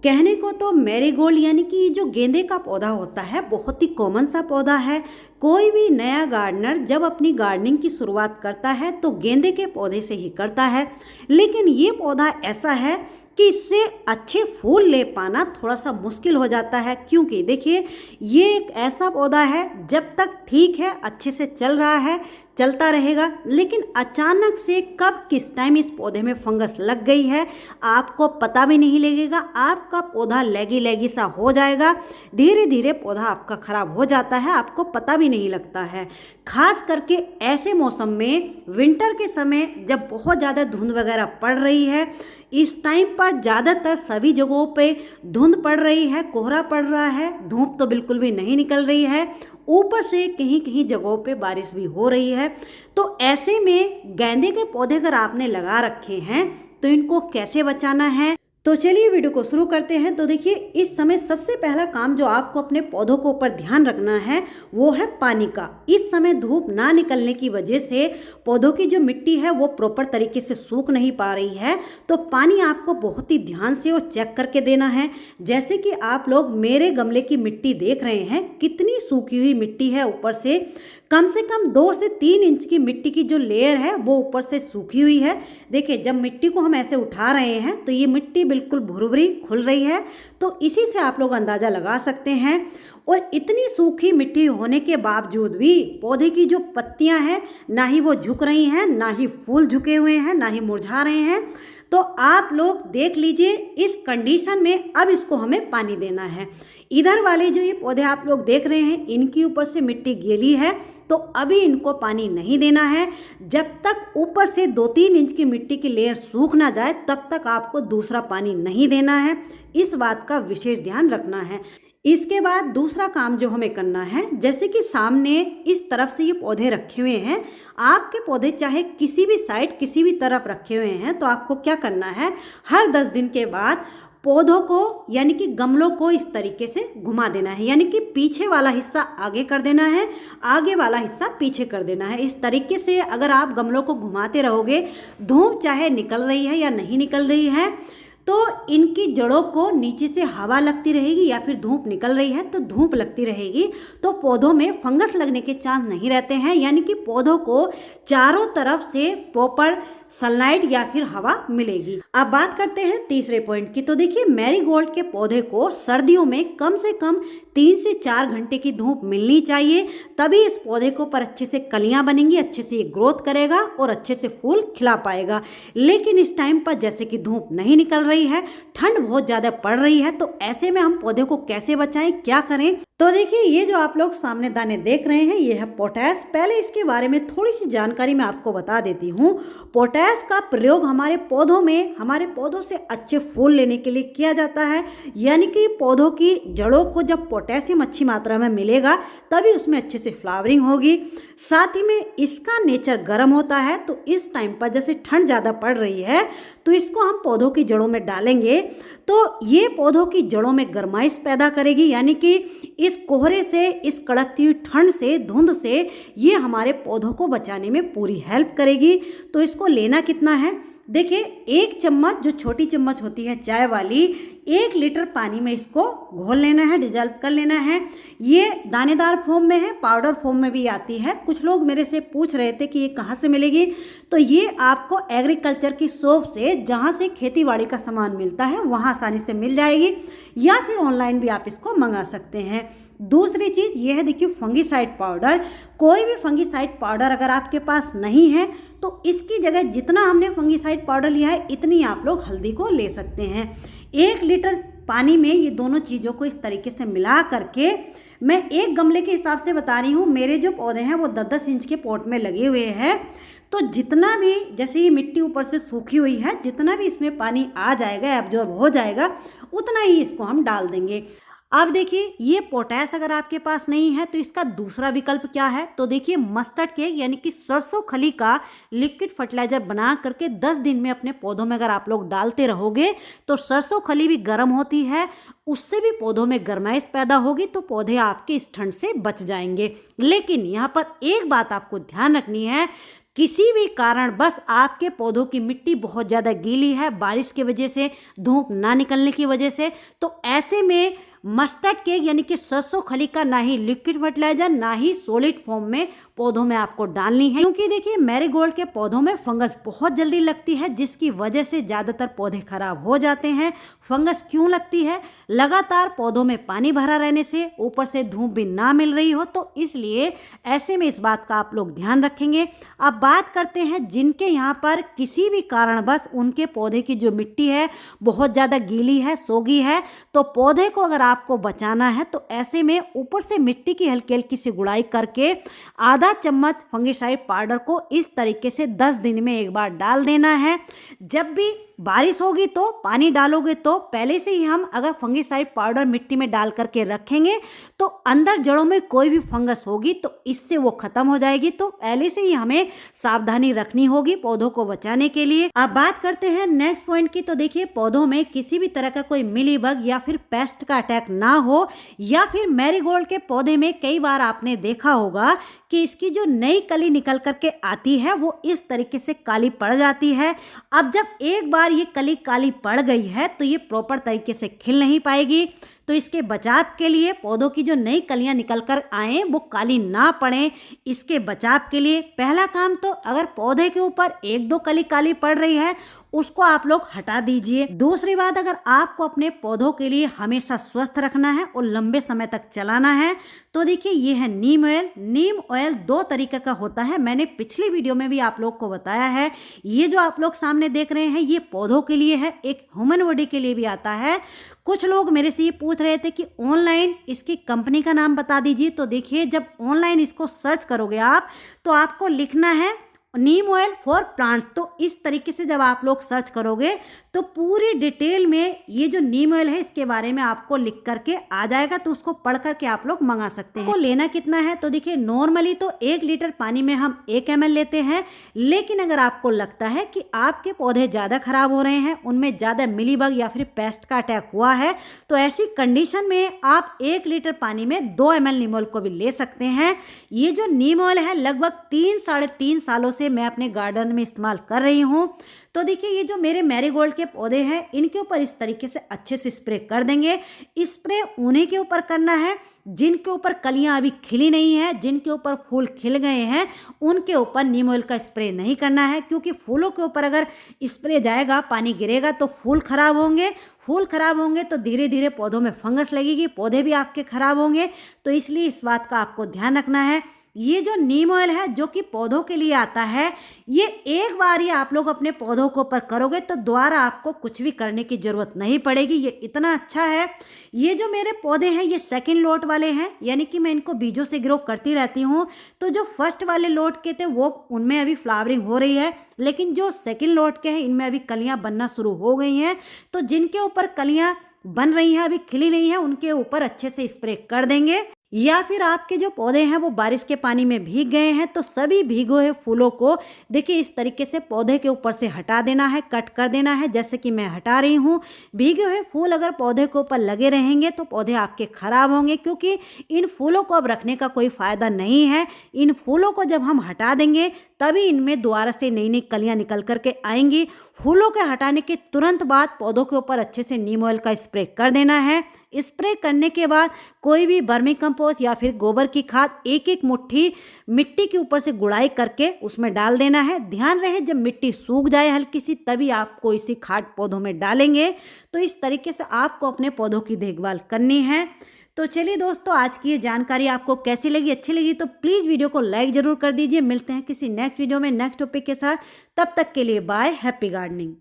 कहने को तो मैरीगोल्ड यानी कि जो गेंदे का पौधा होता है बहुत ही कॉमन सा पौधा है। कोई भी नया गार्डनर जब अपनी गार्डनिंग की शुरुआत करता है तो गेंदे के पौधे से ही करता है। लेकिन ये पौधा ऐसा है कि इससे अच्छे फूल ले पाना थोड़ा सा मुश्किल हो जाता है, क्योंकि देखिए ये एक ऐसा पौधा है जब तक ठीक है, अच्छे से चल रहा है, चलता रहेगा, लेकिन अचानक से कब किस टाइम इस पौधे में फंगस लग गई है आपको पता भी नहीं लगेगा। आपका पौधा लेगी लेगी सा हो जाएगा, धीरे धीरे पौधा आपका खराब हो जाता है, आपको पता भी नहीं लगता है। खास करके ऐसे मौसम में, विंटर के समय जब बहुत ज़्यादा धुंध वगैरह पड़ रही है, इस टाइम पर ज़्यादातर सभी जगहों पे धुंध पड़ रही है, कोहरा पड़ रहा है, धूप तो बिल्कुल भी नहीं निकल रही है, ऊपर से कहीं कहीं जगहों पे बारिश भी हो रही है। तो ऐसे में गेंदे के पौधे अगर आपने लगा रखे हैं तो इनको कैसे बचाना है, तो चलिए वीडियो को शुरू करते हैं। तो देखिए इस समय सबसे पहला काम जो आपको अपने पौधों को ऊपर ध्यान रखना है वो है पानी का। इस समय धूप ना निकलने की वजह से पौधों की जो मिट्टी है वो प्रॉपर तरीके से सूख नहीं पा रही है, तो पानी आपको बहुत ही ध्यान से और चेक करके देना है। जैसे कि आप लोग मेरे गमले की मिट्टी देख रहे हैं, कितनी सूखी हुई मिट्टी है, ऊपर से कम 2 से 3 इंच की मिट्टी की जो लेयर है वो ऊपर से सूखी हुई है। देखिए जब मिट्टी को हम ऐसे उठा रहे हैं तो ये मिट्टी बिल्कुल भुरभुरी खुल रही है, तो इसी से आप लोग अंदाज़ा लगा सकते हैं। और इतनी सूखी मिट्टी होने के बावजूद भी पौधे की जो पत्तियां हैं ना ही वो झुक रही हैं, ना ही फूल झुके हुए हैं, ना ही मुरझा रहे हैं। तो आप लोग देख लीजिए इस कंडीशन में अब इसको हमें पानी देना है। इधर वाले जो ये पौधे आप लोग देख रहे हैं इनकी ऊपर से मिट्टी गीली है, तो अभी इनको पानी नहीं देना है। जब तक ऊपर से 2-3 इंच की मिट्टी की लेयर सूख ना जाए तब तक आपको दूसरा पानी नहीं देना है। इस बात का विशेष ध्यान रखना है। इसके बाद दूसरा काम जो हमें करना है, जैसे कि सामने इस तरफ से ये पौधे रखे हुए हैं, आपके पौधे चाहे किसी भी साइड किसी भी तरफ रखे हुए हैं, तो आपको क्या करना है, हर 10 दिन के बाद पौधों को यानी कि गमलों को इस तरीके से घुमा देना है। यानी कि पीछे वाला हिस्सा आगे कर देना है, आगे वाला हिस्सा पीछे कर देना है। इस तरीके से अगर आप गमलों को घुमाते रहोगे, धूप चाहे निकल रही है या नहीं निकल रही है, तो इनकी जड़ों को नीचे से हवा लगती रहेगी या फिर धूप निकल रही है तो धूप लगती रहेगी, तो पौधों में फंगस लगने के चांस नहीं रहते हैं। यानी कि पौधों को चारों तरफ से प्रॉपर सनलाइट या फिर हवा मिलेगी। अब बात करते हैं तीसरे पॉइंट की। तो देखिए मैरीगोल्ड के पौधे को सर्दियों में कम से कम 3 से 4 घंटे की धूप मिलनी चाहिए, तभी इस पौधे को पर अच्छे से कलियां बनेंगी, अच्छे से ये ग्रोथ करेगा और अच्छे से फूल खिला पाएगा। लेकिन इस टाइम पर जैसे कि धूप नहीं निकल रही है, ठंड बहुत ज़्यादा पड़ रही है, तो ऐसे में हम पौधे को कैसे बचाएं, क्या करें। तो देखिए ये जो आप लोग सामने दाने देख रहे हैं ये है पोटैश। पहले इसके बारे में थोड़ी सी जानकारी मैं आपको बता देती हूँ। पोटैश का प्रयोग हमारे पौधों में, हमारे पौधों से अच्छे फूल लेने के लिए किया जाता है। यानी कि पौधों की जड़ों को जब पोटेशियम अच्छी मात्रा में मिलेगा तभी उसमें अच्छे से फ्लावरिंग होगी। साथ ही में इसका नेचर गर्म होता है, तो इस टाइम पर जैसे ठंड ज़्यादा पड़ रही है तो इसको हम पौधों की जड़ों में डालेंगे तो ये पौधों की जड़ों में गर्माइश पैदा करेगी। यानी कि इस कोहरे से, इस कड़कती हुई ठंड से, धुंध से ये हमारे पौधों को बचाने में पूरी हेल्प करेगी। तो इसको लेना कितना है, देखिए 1 चम्मच जो छोटी चम्मच होती है चाय वाली, 1 लीटर पानी में इसको घोल लेना है, डिजॉल्व कर लेना है। ये दानेदार फॉर्म में है, पाउडर फॉर्म में भी आती है। कुछ लोग मेरे से पूछ रहे थे कि ये कहाँ से मिलेगी, तो ये आपको एग्रीकल्चर की शॉप से, जहाँ से खेतीबाड़ी का सामान मिलता है, वहाँ आसानी से मिल जाएगी, या फिर ऑनलाइन भी आप इसको मंगा सकते हैं। दूसरी चीज़ ये है, देखिए फंगीसाइड पाउडर। कोई भी फंगीसाइड पाउडर अगर आपके पास नहीं है तो इसकी जगह जितना हमने फंगीसाइड पाउडर लिया है इतनी आप लोग हल्दी को ले सकते हैं। 1 लीटर पानी में ये दोनों चीज़ों को इस तरीके से मिला करके, मैं एक गमले के हिसाब से बता रही हूँ, मेरे जो पौधे हैं वो 10-10 इंच के पॉट में लगे हुए हैं, तो जितना भी, जैसे ये मिट्टी ऊपर से सूखी हुई है, जितना भी इसमें पानी आ जाएगा, एब्जॉर्ब हो जाएगा, उतना ही इसको हम डाल देंगे। अब देखिए ये पोटैश अगर आपके पास नहीं है तो इसका दूसरा विकल्प क्या है, तो देखिए मस्टर्ड केक यानी कि सरसों खली का लिक्विड फर्टिलाइजर बना करके 10 दिन में अपने पौधों में अगर आप लोग डालते रहोगे तो सरसों खली भी गर्म होती है, उससे भी पौधों में गर्माइश पैदा होगी, तो पौधे आपके इस ठंड से बच जाएंगे। लेकिन यहाँ पर एक बात आपको ध्यान रखनी है, किसी भी कारण बस आपके पौधों की मिट्टी बहुत ज़्यादा गीली है बारिश की वजह से, धूप ना निकलने की वजह से, तो ऐसे में मस्टर्ड केक यानी कि सरसों खली का ना ही लिक्विड फर्टिलाइजर ना ही सॉलिड फॉर्म में पौधों में आपको डालनी है, क्योंकि देखिए मैरीगोल्ड के पौधों में फंगस बहुत जल्दी लगती है जिसकी वजह से ज़्यादातर पौधे खराब हो जाते हैं। फंगस क्यों लगती है? लगातार पौधों में पानी भरा रहने से, ऊपर से धूप भी ना मिल रही हो, तो इसलिए ऐसे में इस बात का आप लोग ध्यान रखेंगे। अब बात करते हैं जिनके यहाँ पर किसी भी कारणवश उनके पौधे की जो मिट्टी है बहुत ज़्यादा गीली है, सोगी है, तो पौधे को अगर आपको बचाना है तो ऐसे में ऊपर से मिट्टी की हल्की हल्की सी गुड़ाई करके आधा चम्मच फंगिसाइड पाउडर को इस तरीके से 10 दिन में एक बार डाल देना है। जब भी बारिश होगी तो पानी डालोगे तो पहले से ही हम अगर फंगिसाइड पाउडर मिट्टी में डाल करके रखेंगे तो अंदर जड़ों में कोई भी फंगस होगी तो इससे वो खत्म हो जाएगी। तो पहले से ही हमें सावधानी रखनी होगी पौधों को बचाने के लिए। अब बात करते हैं नेक्स्ट पॉइंट की। तो देखिए पौधों में किसी भी तरह का कोई मिलीबग या फिर पेस्ट का अटैक ना हो, या फिर मैरीगोल्ड के पौधे में कई बार आपने देखा होगा कि इसकी जो नई कली निकल करके आती है वो इस तरीके से काली पड़ जाती है। अब जब एक बार ये कली काली पड़ गई है तो ये प्रॉपर तरीके से खिल नहीं पाएगी। तो इसके बचाव के लिए पौधों की जो नई कलियां निकल कर आए वो काली ना पड़े, इसके बचाव के लिए पहला काम तो अगर पौधे के ऊपर एक दो कली काली पड़ रही है उसको आप लोग हटा दीजिए। दूसरी बात, अगर आपको अपने पौधों के लिए हमेशा स्वस्थ रखना है और लंबे समय तक चलाना है तो देखिए ये है नीम ऑयल। नीम ऑयल 2 तरीके का होता है, मैंने पिछली वीडियो में भी आप लोग को बताया है। ये जो आप लोग सामने देख रहे हैं ये पौधों के लिए है, एक ह्यूमन बॉडी के लिए भी आता है। कुछ लोग मेरे से ये पूछ रहे थे कि ऑनलाइन इसकी कंपनी का नाम बता दीजिए। तो देखिए जब ऑनलाइन इसको सर्च करोगे आप तो आपको लिखना है नीम ऑयल फॉर प्लांट्स। तो इस तरीके से जब आप लोग सर्च करोगे तो पूरी डिटेल में ये जो नीम ऑयल है इसके बारे में आपको लिख करके आ जाएगा, तो उसको पढ़ करके आप लोग मंगा सकते हैं। तो लेना कितना है? तो देखिए नॉर्मली तो 1 लीटर पानी में हम 1 ml लेते हैं, लेकिन अगर आपको लगता है कि आपके पौधे ज़्यादा खराब हो रहे हैं, उनमें ज़्यादा मिलीबग या फिर पेस्ट का अटैक हुआ है, तो ऐसी कंडीशन में आप 1 लीटर पानी में 2 ml नीम ऑयल को भी ले सकते हैं। ये जो नीम ऑयल है लगभग 3-3.5 सालों से मैं अपने गार्डन में इस्तेमाल कर रही हूँ। तो देखिए ये जो मेरे मैरीगोल्ड के पौधे हैं इनके ऊपर इस तरीके से अच्छे से स्प्रे कर देंगे। स्प्रे उन्हीं के ऊपर करना है जिनके ऊपर कलियां अभी खिली नहीं है, जिनके ऊपर फूल खिल गए हैं उनके ऊपर नीम ऑयल का स्प्रे नहीं करना है, क्योंकि फूलों के ऊपर अगर स्प्रे जाएगा, पानी गिरेगा तो फूल खराब होंगे। फूल खराब होंगे तो धीरे धीरे पौधों में फंगस लगेगी, पौधे भी आपके खराब होंगे। तो इसलिए इस बात का आपको ध्यान रखना है। ये जो नीम ऑयल है जो कि पौधों के लिए आता है, ये एक बार ही आप लोग अपने पौधों के ऊपर करोगे तो दोबारा आपको कुछ भी करने की ज़रूरत नहीं पड़ेगी। ये इतना अच्छा है। ये जो मेरे पौधे हैं ये सेकंड लॉट वाले हैं, यानी कि मैं इनको बीजों से ग्रो करती रहती हूँ। तो जो फर्स्ट वाले लॉट के थे वो उनमें अभी फ्लावरिंग हो रही है, लेकिन जो सेकंड लॉट के हैं इनमें अभी कलियाँ बनना शुरू हो गई हैं। तो जिनके ऊपर कलियाँ बन रही हैं, अभी खिली नहीं है, उनके ऊपर अच्छे से स्प्रे कर देंगे। या फिर आपके जो पौधे हैं वो बारिश के पानी में भीग गए हैं तो सभी भीगे हुए फूलों को देखिए इस तरीके से पौधे के ऊपर से हटा देना है, कट कर देना है, जैसे कि मैं हटा रही हूँ। भीगे हुए फूल अगर पौधे के ऊपर लगे रहेंगे तो पौधे आपके खराब होंगे, क्योंकि इन फूलों को अब रखने का कोई फायदा नहीं है। इन फूलों को जब हम हटा देंगे तभी इनमें दोबारा से नई नई कलियां निकल करके आएंगी। फूलों के हटाने के तुरंत बाद पौधों के ऊपर अच्छे से नीम ऑयल का स्प्रे कर देना है। स्प्रे करने के बाद कोई भी वर्मी कंपोस्ट या फिर गोबर की खाद 1-1 मुट्ठी मिट्टी के ऊपर से गुड़ाई करके उसमें डाल देना है। ध्यान रहे जब मिट्टी सूख जाए हल्की सी तभी आप कोई सी खाद पौधों में डालेंगे। तो इस तरीके से आपको अपने पौधों की देखभाल करनी है। तो चलिए दोस्तों, आज की ये जानकारी आपको कैसी लगी? अच्छी लगी तो प्लीज़ वीडियो को लाइक ज़रूर कर दीजिए। मिलते हैं किसी नेक्स्ट वीडियो में नेक्स्ट टॉपिक के साथ। तब तक के लिए बाय, हैप्पी गार्डनिंग।